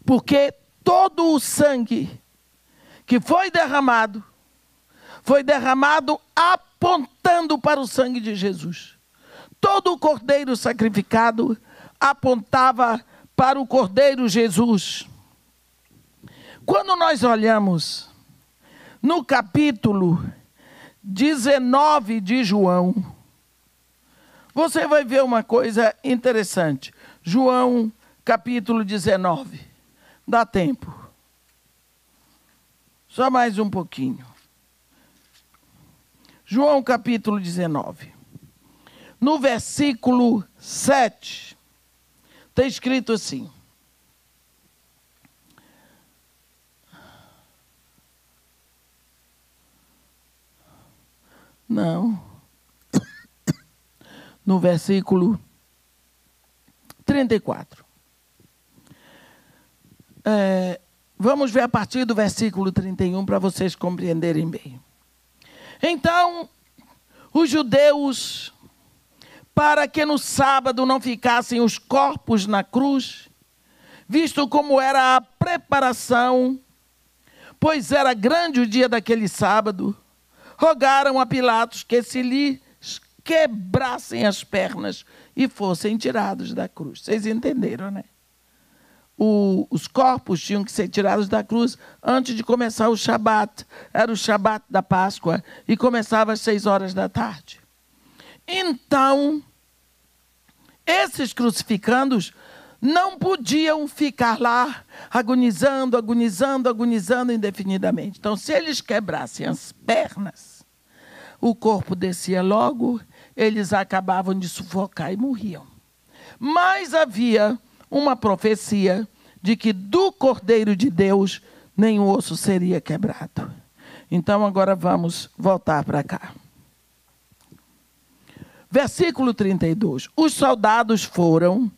Porque todo o sangue que foi derramado apontando para o sangue de Jesus. Todo o cordeiro sacrificado apontava para o cordeiro Jesus. Quando nós olhamos no capítulo 19 de João, você vai ver uma coisa interessante. João, capítulo 19. Dá tempo. Só mais um pouquinho. João, capítulo 19. No versículo 7, está escrito assim: não, no versículo 34. Vamos ver a partir do versículo 31 para vocês compreenderem bem. Então, os judeus, para que no sábado não ficassem os corpos na cruz, visto como era a preparação, pois era grande o dia daquele sábado, rogaram a Pilatos que se lhes quebrassem as pernas e fossem tirados da cruz. Vocês entenderam, né? Os corpos tinham que ser tirados da cruz antes de começar o Shabat. Era o Shabat da Páscoa e começava às 6 horas da tarde. Então, esses crucificandos não podiam ficar lá agonizando indefinidamente. Então, se eles quebrassem as pernas, o corpo descia logo eles acabavam de sufocar e morriam. Mas havia uma profecia de que do Cordeiro de Deus nenhum osso seria quebrado. Então agora vamos voltar para cá. Versículo 32. Os soldados foram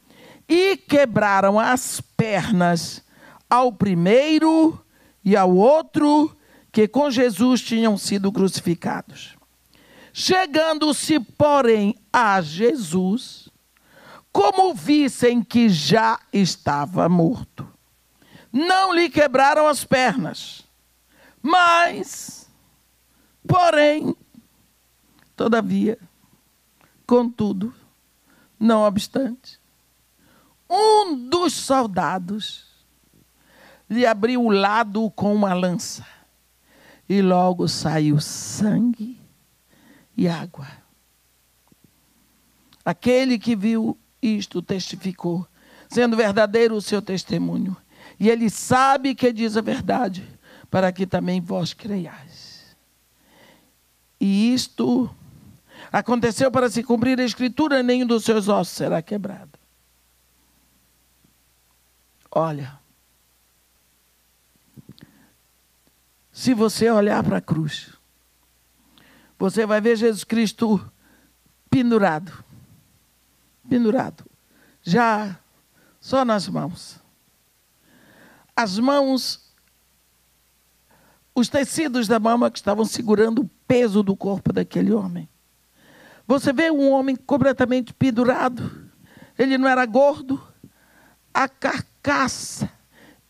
e quebraram as pernas ao primeiro e ao outro que com Jesus tinham sido crucificados. Chegando-se, porém, a Jesus, como vissem que já estava morto, não lhe quebraram as pernas, mas, porém, todavia, contudo, não obstante, um dos soldados lhe abriu o lado com uma lança, e logo saiu sangue e água. Aquele que viu isto testificou, sendo verdadeiro o seu testemunho, e ele sabe que diz a verdade, para que também vós creiais. E isto aconteceu para se cumprir a Escritura: nenhum dos seus ossos será quebrado. Olha, se você olhar para a cruz, você vai ver Jesus Cristo pendurado, já só nas mãos. As mãos, os tecidos da mama que estavam segurando o peso do corpo daquele homem. Você vê um homem completamente pendurado, ele não era gordo, a carcaça,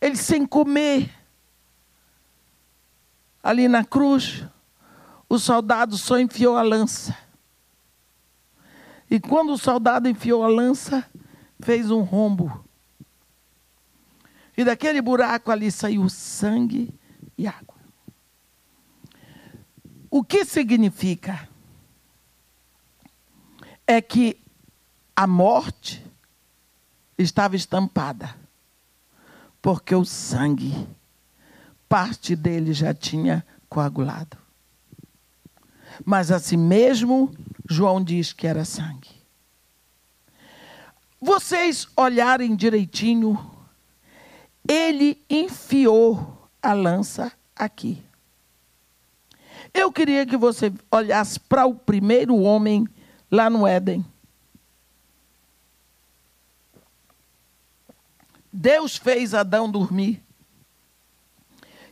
ele sem comer. Ali na cruz, o soldado só enfiou a lança. E quando o soldado enfiou a lança, fez um rombo. E daquele buraco ali saiu sangue e água. O que significa? É que a morte estava estampada, porque o sangue, parte dele já tinha coagulado. Mas assim mesmo, João diz que era sangue. Vocês olharem direitinho, ele enfiou a lança aqui. Eu queria que você olhasse para o primeiro homem lá no Éden. Deus fez Adão dormir.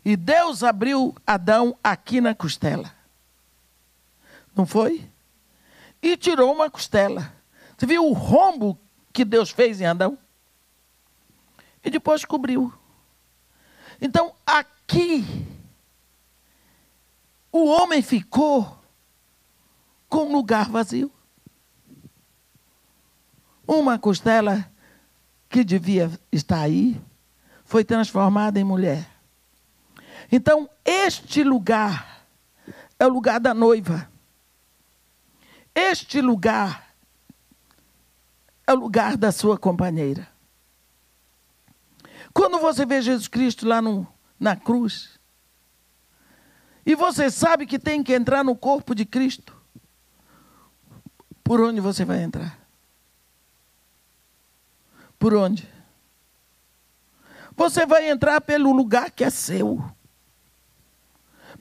E Deus abriu Adão aqui na costela. Não foi? E tirou uma costela. Você viu o rombo que Deus fez em Adão? E depois cobriu. Então, aqui, o homem ficou com um lugar vazio. Uma costela que devia estar aí, foi transformada em mulher. Então, este lugar é o lugar da noiva. Este lugar é o lugar da sua companheira. Quando você vê Jesus Cristo lá na cruz, e você sabe que tem que entrar no corpo de Cristo, por onde você vai entrar? Por onde? Você vai entrar pelo lugar que é seu.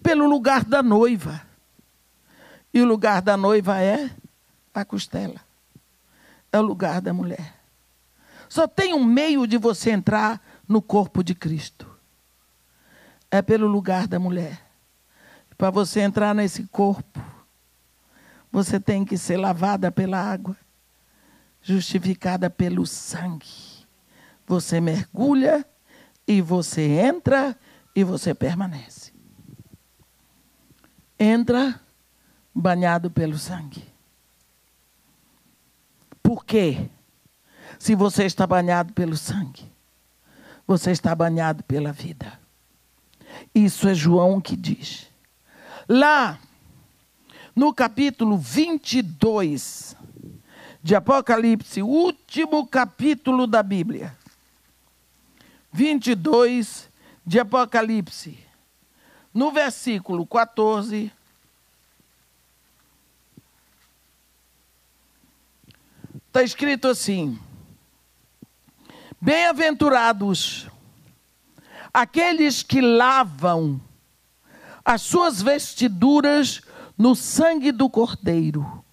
Pelo lugar da noiva. E o lugar da noiva é a costela. É o lugar da mulher. Só tem um meio de você entrar no corpo de Cristo. É pelo lugar da mulher. Para você entrar nesse corpo, você tem que ser lavada pela água, justificada pelo sangue. Você mergulha e você entra e você permanece. Entra banhado pelo sangue. Por quê? Se você está banhado pelo sangue, você está banhado pela vida. Isso é João que diz. Lá, no capítulo 22 de Apocalipse, o último capítulo da Bíblia. 22 de Apocalipse. No versículo 14, Está escrito assim: bem-aventurados aqueles que lavam as suas vestiduras no sangue do Cordeiro,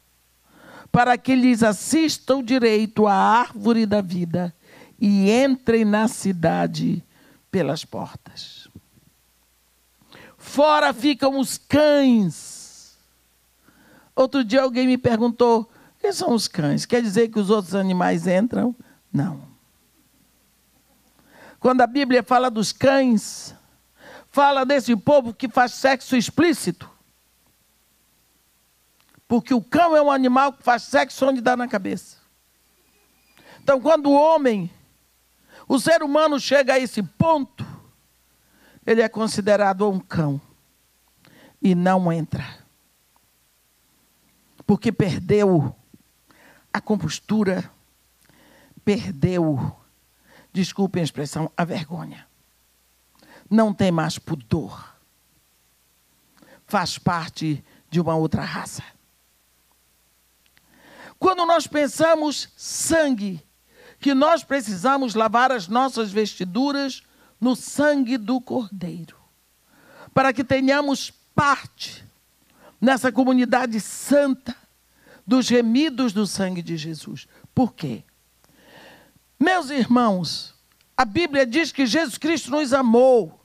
para que lhes assista o direito à árvore da vida e entrem na cidade pelas portas. Fora ficam os cães. Outro dia alguém me perguntou: o que são os cães? Quer dizer que os outros animais entram? Não. Quando a Bíblia fala dos cães, fala desse povo que faz sexo explícito. Porque o cão é um animal que faz sexo onde dá na cabeça. Então, quando o ser humano chega a esse ponto, ele é considerado um cão e não entra. Porque perdeu a compostura, perdeu, desculpem a expressão, a vergonha. Não tem mais pudor. Faz parte de uma outra raça. Quando nós pensamos sangue, que nós precisamos lavar as nossas vestiduras no sangue do Cordeiro, para que tenhamos parte nessa comunidade santa dos remidos do sangue de Jesus. Por quê? Meus irmãos, a Bíblia diz que Jesus Cristo nos amou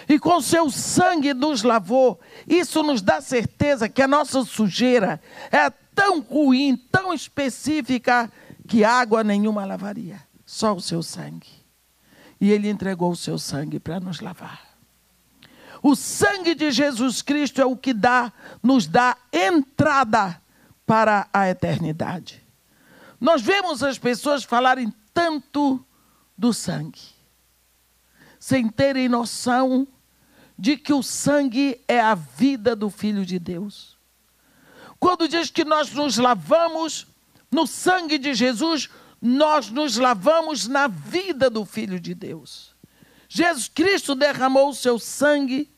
e com seu sangue nos lavou. Isso nos dá certeza que a nossa sujeira é tão ruim, tão específica, que água nenhuma lavaria, só o seu sangue. E ele entregou o seu sangue para nos lavar. O sangue de Jesus Cristo é o que nos dá entrada para a eternidade. Nós vemos as pessoas falarem tanto do sangue, sem terem noção de que o sangue é a vida do Filho de Deus. Quando diz que nós nos lavamos no sangue de Jesus, nós nos lavamos na vida do Filho de Deus. Jesus Cristo derramou o seu sangue,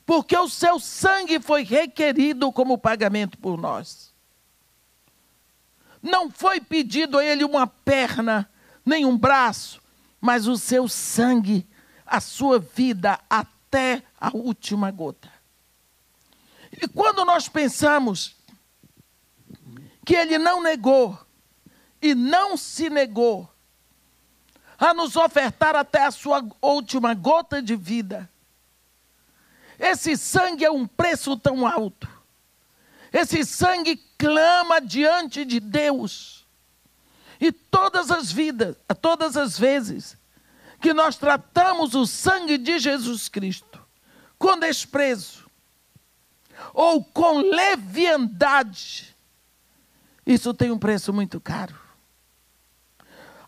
porque o seu sangue foi requerido como pagamento por nós. Não foi pedido a ele uma perna, nem um braço, mas o seu sangue, a sua vida até a última gota. E quando nós pensamos que ele não negou e não se negou a nos ofertar até a sua última gota de vida, esse sangue é um preço tão alto. Esse sangue clama diante de Deus. E todas as vezes que nós tratamos o sangue de Jesus Cristo com desprezo ou com leviandade, isso tem um preço muito caro.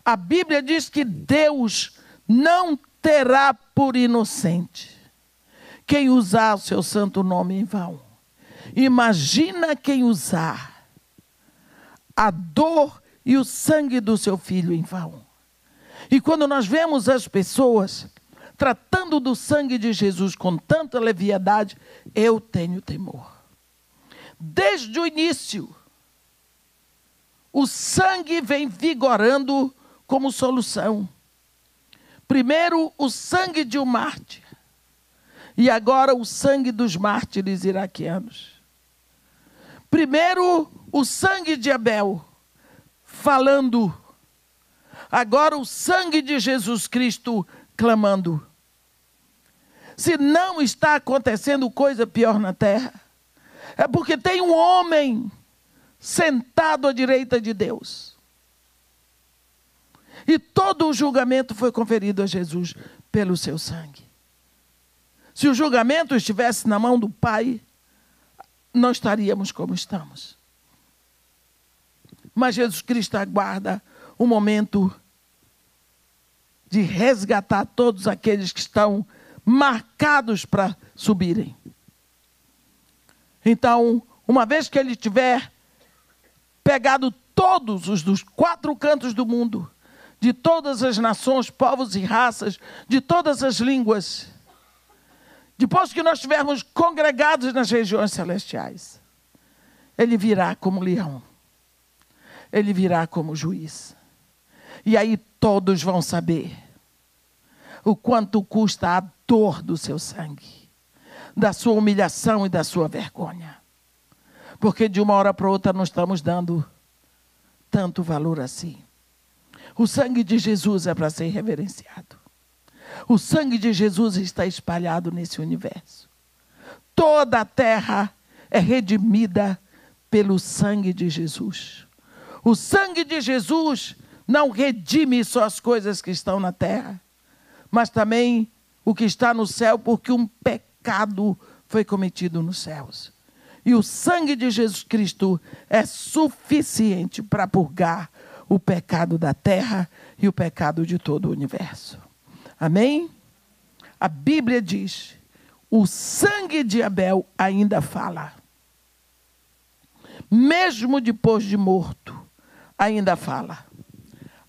A Bíblia diz que Deus não terá por inocente quem usar o seu santo nome em vão. Imagina quem usar a dor e o sangue do seu filho em vão. E quando nós vemos as pessoas tratando do sangue de Jesus com tanta leviandade, eu tenho temor. Desde o início, o sangue vem vigorando como solução. Primeiro, o sangue de um mártir. E agora o sangue dos mártires iraquianos. Primeiro, o sangue de Abel, falando. Agora o sangue de Jesus Cristo, clamando. Se não está acontecendo coisa pior na terra, é porque tem um homem sentado à direita de Deus. E todo o julgamento foi conferido a Jesus pelo seu sangue. Se o julgamento estivesse na mão do Pai, não estaríamos como estamos. Mas Jesus Cristo aguarda o momento de resgatar todos aqueles que estão marcados para subirem. Então, uma vez que ele tiver pegado todos os dos 4 cantos do mundo, de todas as nações, povos e raças, de todas as línguas, depois que nós estivermos congregados nas regiões celestiais, ele virá como leão. ele virá como juiz. E aí todos vão saber o quanto custa a dor do seu sangue, da sua humilhação e da sua vergonha. Porque de uma hora para outra não estamos dando tanto valor assim. O sangue de Jesus é para ser reverenciado. O sangue de Jesus está espalhado nesse universo. Toda a terra é redimida pelo sangue de Jesus. O sangue de Jesus não redime só as coisas que estão na terra, mas também o que está no céu, porque um pecado foi cometido nos céus. E o sangue de Jesus Cristo é suficiente para purgar o pecado da terra e o pecado de todo o universo. Amém? A Bíblia diz: o sangue de Abel ainda fala. Mesmo depois de morto, ainda fala.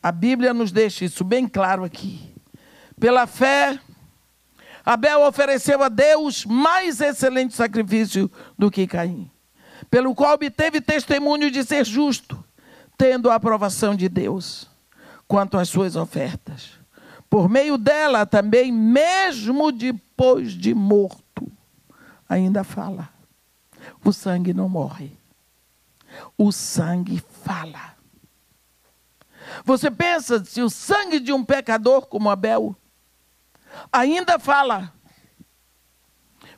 A Bíblia nos deixa isso bem claro aqui. Pela fé, Abel ofereceu a Deus mais excelente sacrifício do que Caim, pelo qual obteve testemunho de ser justo, tendo a aprovação de Deus quanto às suas ofertas. Por meio dela também, mesmo depois de morto, ainda fala. O sangue não morre. O sangue fala. Você pensa se o sangue de um pecador como Abel ainda fala.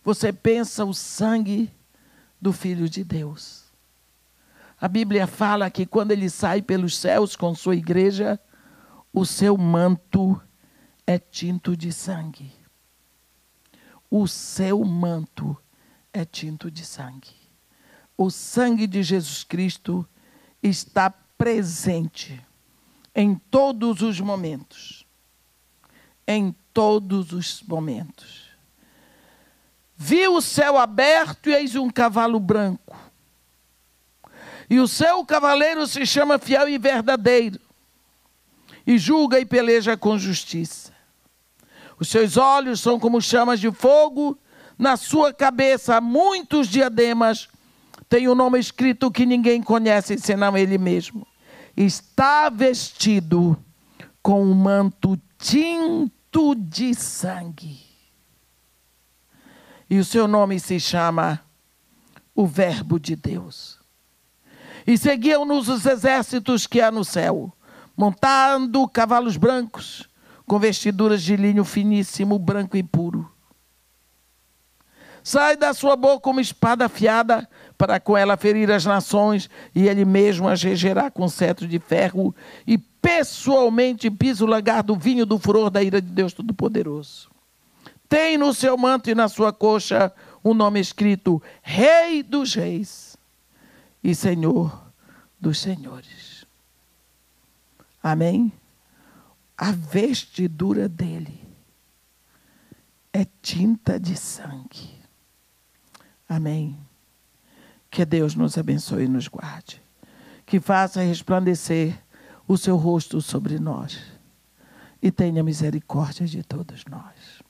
Você pensa o sangue do Filho de Deus. A Bíblia fala que quando ele sai pelos céus com sua igreja, o seu manto é tinto de sangue. O seu manto é tinto de sangue. O sangue de Jesus Cristo está presente em todos os momentos. Em todos os momentos. Viu o céu aberto e eis um cavalo branco. E o seu cavaleiro se chama Fiel e Verdadeiro. E julga e peleja com justiça. Os seus olhos são como chamas de fogo. Na sua cabeça há muitos diademas. Tem um nome escrito que ninguém conhece senão ele mesmo. Está vestido com um manto tinto de sangue. E o seu nome se chama o Verbo de Deus. E seguiam-nos os exércitos que há no céu, montando cavalos brancos, com vestiduras de linho finíssimo, branco e puro. Sai da sua boca uma espada afiada, para com ela ferir as nações, e ele mesmo as regerá com cetro de ferro, e pessoalmente pisa o lagar do vinho do furor da ira de Deus Todo-Poderoso. Tem no seu manto e na sua coxa um nome escrito: Rei dos Reis e Senhor dos Senhores. Amém? A vestidura dele é tinta de sangue. Amém? Que Deus nos abençoe e nos guarde. Que faça resplandecer o seu rosto sobre nós. E tenha misericórdia de todos nós.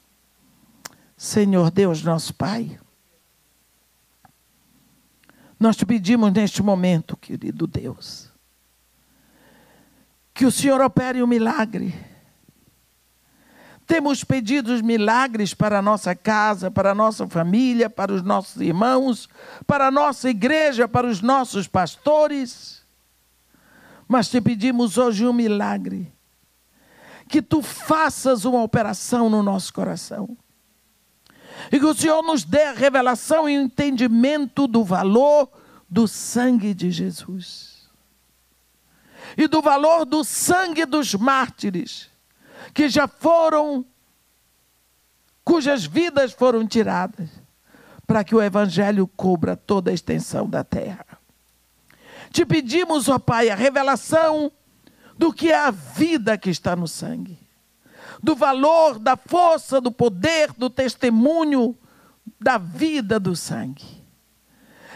Senhor Deus, nosso Pai, nós te pedimos neste momento, querido Deus, que o Senhor opere um milagre. Temos pedido os milagres para a nossa casa, para a nossa família, para os nossos irmãos, para a nossa igreja, para os nossos pastores. Mas te pedimos hoje um milagre. Que tu faças uma operação no nosso coração. E que o Senhor nos dê a revelação e o entendimento do valor do sangue de Jesus. E do valor do sangue dos mártires, que já foram, cujas vidas foram tiradas, para que o Evangelho cubra toda a extensão da terra. Te pedimos, ó Pai, a revelação do que é a vida que está no sangue, do valor, da força, do poder, do testemunho, da vida do sangue.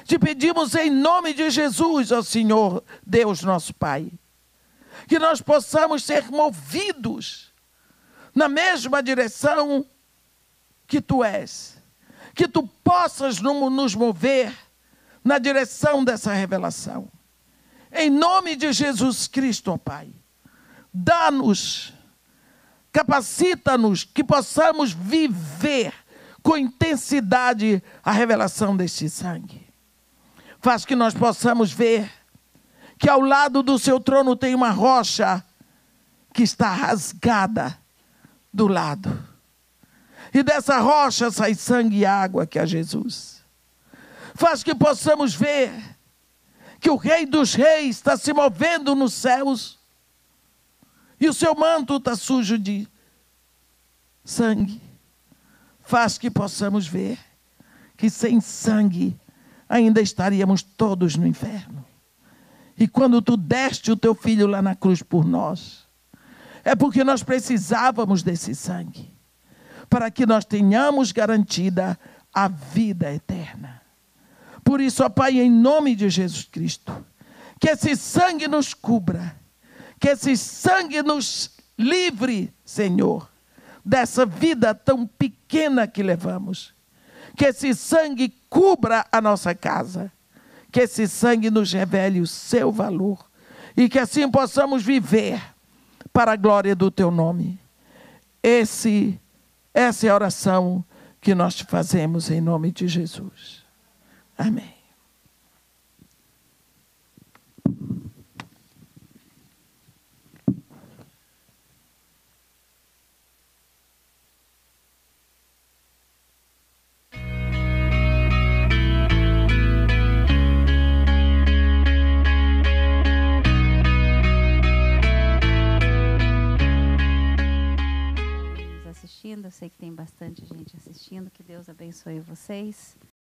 Te pedimos em nome de Jesus, ó Senhor, Deus nosso Pai, que nós possamos ser movidos na mesma direção que tu és. Que tu possas nos mover na direção dessa revelação. Em nome de Jesus Cristo, ó Pai, dá-nos, capacita-nos que possamos viver com intensidade a revelação deste sangue. Faz que nós possamos ver que ao lado do seu trono tem uma rocha que está rasgada do lado. E dessa rocha sai sangue e água, que é Jesus. Faz que possamos ver que o Rei dos Reis está se movendo nos céus e o seu manto está sujo de sangue. Faz que possamos ver que sem sangue ainda estaríamos todos no inferno. E quando tu deste o teu filho lá na cruz por nós, é porque nós precisávamos desse sangue, para que nós tenhamos garantida a vida eterna. Por isso, ó Pai, em nome de Jesus Cristo, que esse sangue nos cubra, que esse sangue nos livre, Senhor, dessa vida tão pequena que levamos. Que esse sangue cubra a nossa casa. Que esse sangue nos revele o seu valor. E que assim possamos viver para a glória do teu nome. Essa é a oração que nós te fazemos em nome de Jesus. Amém. Eu sei que tem bastante gente assistindo, que Deus abençoe vocês.